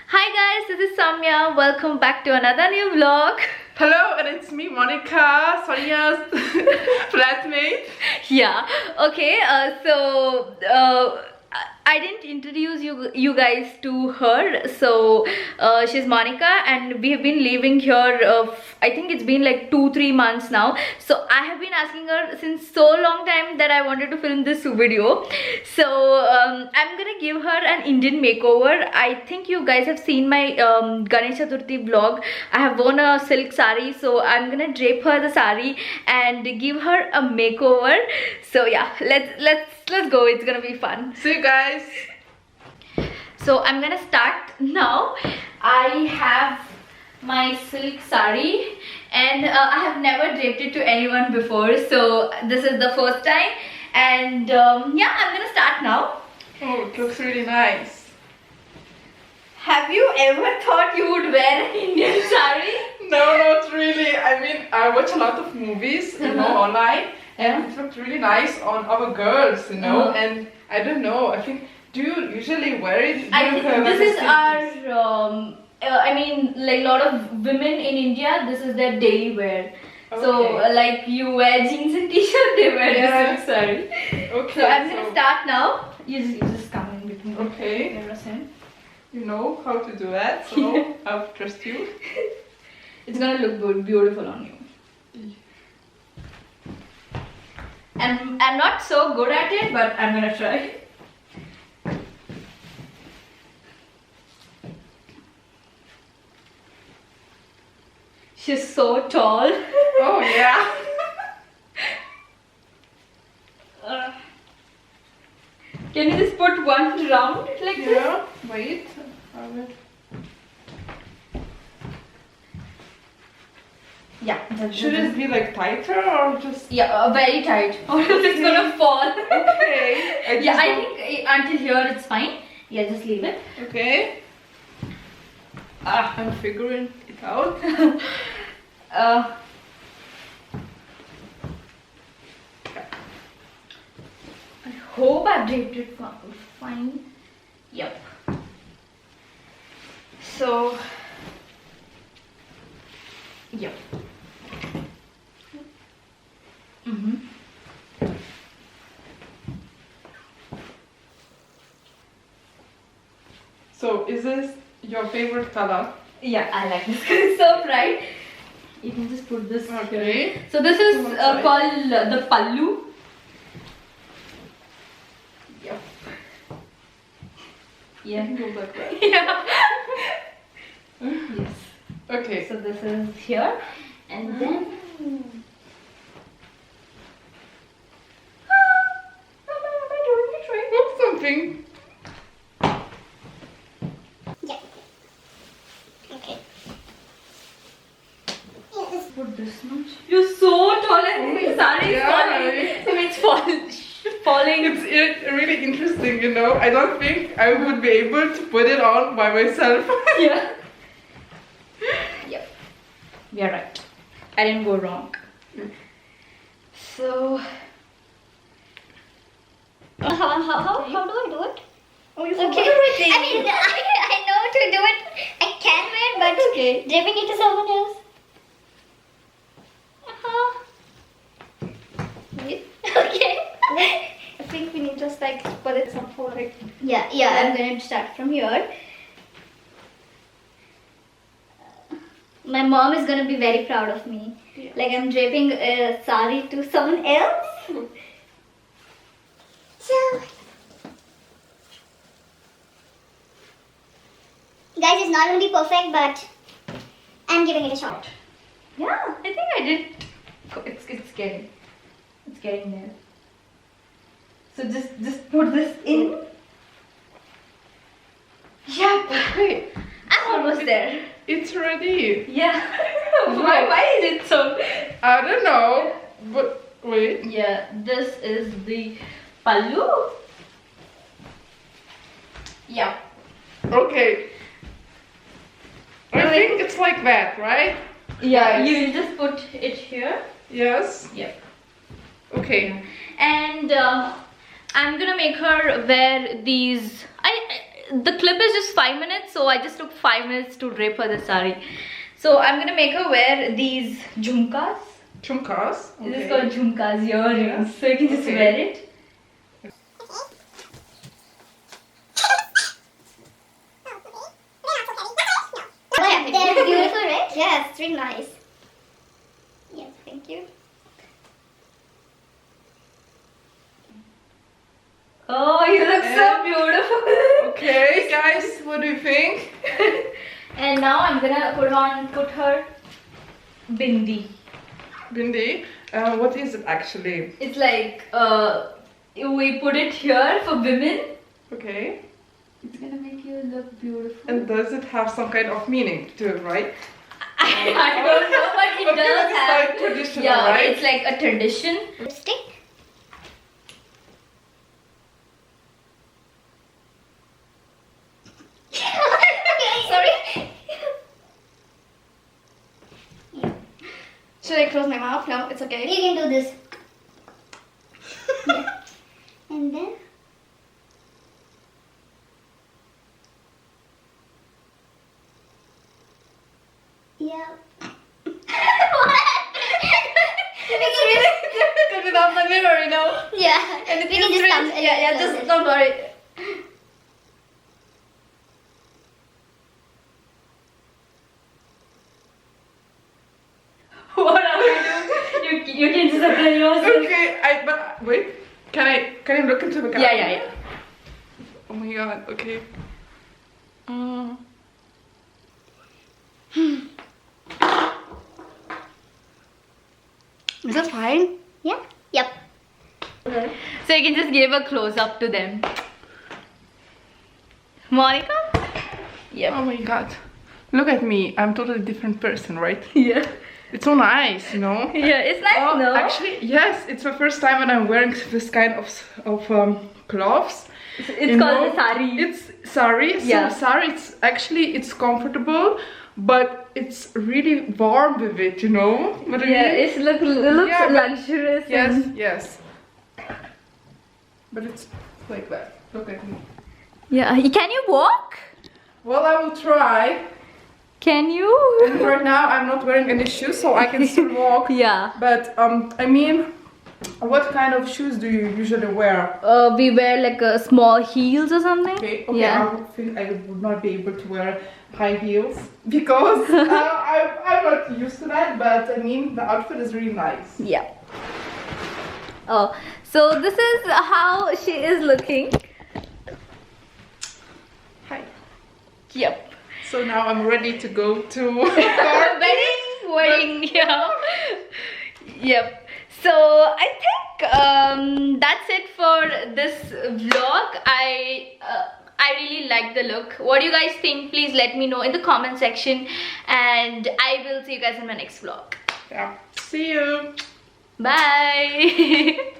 Hi guys, this is Samya. Welcome back to another new vlog. Hello, and it's me, Monica, Sonia's flatmate. Yeah, okay, I didn't introduce you guys to her. So she's Monica and we have been living here, I think it's been like 2-3 months now. So I have been asking her since so long time that I wanted to film this video. So I'm gonna give her an Indian makeover. I think you guys have seen my Ganesh Chaturthi vlog. I have worn a silk sari, so I'm gonna drape her the sari and give her a makeover. So yeah, let's go. It's gonna be fun. See you guys. So I'm gonna start now. I have my silk sari and I have never draped it to anyone before, so this is the first time. And yeah, I'm gonna start now. Oh, it looks really nice. Have you ever thought you would wear an Indian sari? No, not really. I mean, I watch a lot of movies, you know, online, and it looked really nice on our girls, you know. And I don't know. I think, do you usually wear it? I think this is our. I mean, like a lot of women in India, this is their daily wear. Okay. So, like you wear jeans and t-shirt, they wear this silk sari. Okay. So I'm gonna start now. You just come in between. Okay. You know how to do that, so I'll trust you. It's gonna look good, beautiful on you. And I'm not so good at it, but I'm gonna try. She's so tall. Oh yeah. Can you just put one round like this? Yeah. Wait. I will. Yeah. Should it be like tighter or just? Yeah, very tight. Or else it's gonna fall. Okay. I think until here it's fine. Yeah, just leave it. Okay. I'm figuring it out. I hope I draped it fine. Yep. So, yep. So, is this your favorite color? Yeah, I like this. It's so bright. You can just put this here. Okay. So this is called the pallu. Yep. Yeah. You can go like that. Yeah. Yes. Okay. So this is here, and then. Am I doing it right? Put something. Put this much. You're so tall and my sari is falling. It's falling. It's really interesting, you know. I don't think I would be able to put it on by myself. Yeah. Yep. You're right. I didn't go wrong. So. How do I do it? Oh, you Okay. forgot everything. I mean, I know to do it. I can do it, but okay. draping it to someone else. Okay. I think we need just like put it somehow like. Yeah. I'm going to start from here. My mom is going to be very proud of me. Yeah. Like I'm draping a sari to someone else. So, guys, it's not going to be perfect, but I'm giving it a shot. Yeah, I think I did. It's getting there. So just put this in. Yeah. Okay. I'm almost there. It's ready. Yeah. why is it so? I don't know, but wait. Yeah, this is the pallu. Yeah. Okay. I think it's like that, right? Yeah, you just put it here. Yes. Yep. Okay. And I'm gonna make her wear these. the clip is just 5 minutes, so I just took 5 minutes to drape her the sari. So I'm gonna make her wear these jhumkas. Chumkas. This is called jhumkas, earrings. So you can just wear it. They're beautiful, right? Yes, it's really nice. Yes, thank you. Oh, you look so beautiful. Okay, guys, what do you think? And now I'm gonna put her bindi. Bindi, what is it actually? It's like we put it here for women. Okay. It's gonna make you look beautiful. And does it have some kind of meaning to it, right? I don't know, but it Okay, does it's have. like traditional, Yeah, right? it's like a tradition. Lipstick. Sorry. Should I close my mouth? No, it's okay. You can do this. Yeah. And then. Yeah. It's really difficult without the mirror, you know. Yeah. And it We feels can just really, come. just don't worry. What are we doing? You can just apply yourself. Okay, but wait. Can I look into the camera? Yeah. Oh my god, okay. Is that fine? Yeah. Yep. Okay. So you can just give a close up to them. Monica? Yep. Oh my god. Look at me. I'm totally different person, right? Yeah. It's so nice, you know? Yeah, it's nice, Oh, no? actually, yes. It's the first time when I'm wearing this kind of clothes. It's called the sari. It's sari. Yeah. So sari, it's comfortable, but it's really warm with it, you know? What I Yeah, mean? it looks Yeah, but- luxurious. Yes, and- yes. But it's like that. Look at me. Yeah, can you walk? Well, I will try. Can you? And right now, I'm not wearing any shoes, so I can still walk. Yeah. But I mean, what kind of shoes do you usually wear? We wear like small heels or something. Okay, Yeah. I would think I would not be able to wear high heels because I'm not used to that. But I mean, the outfit is really nice. Yeah. Oh, so this is how she is looking. Hi. Yep. So now I'm ready to go to. Wedding, yeah. Yep. So I think that's it for this vlog. I really like the look. What do you guys think? Please let me know in the comment section, and I will see you guys in my next vlog. Yeah. See you. Bye.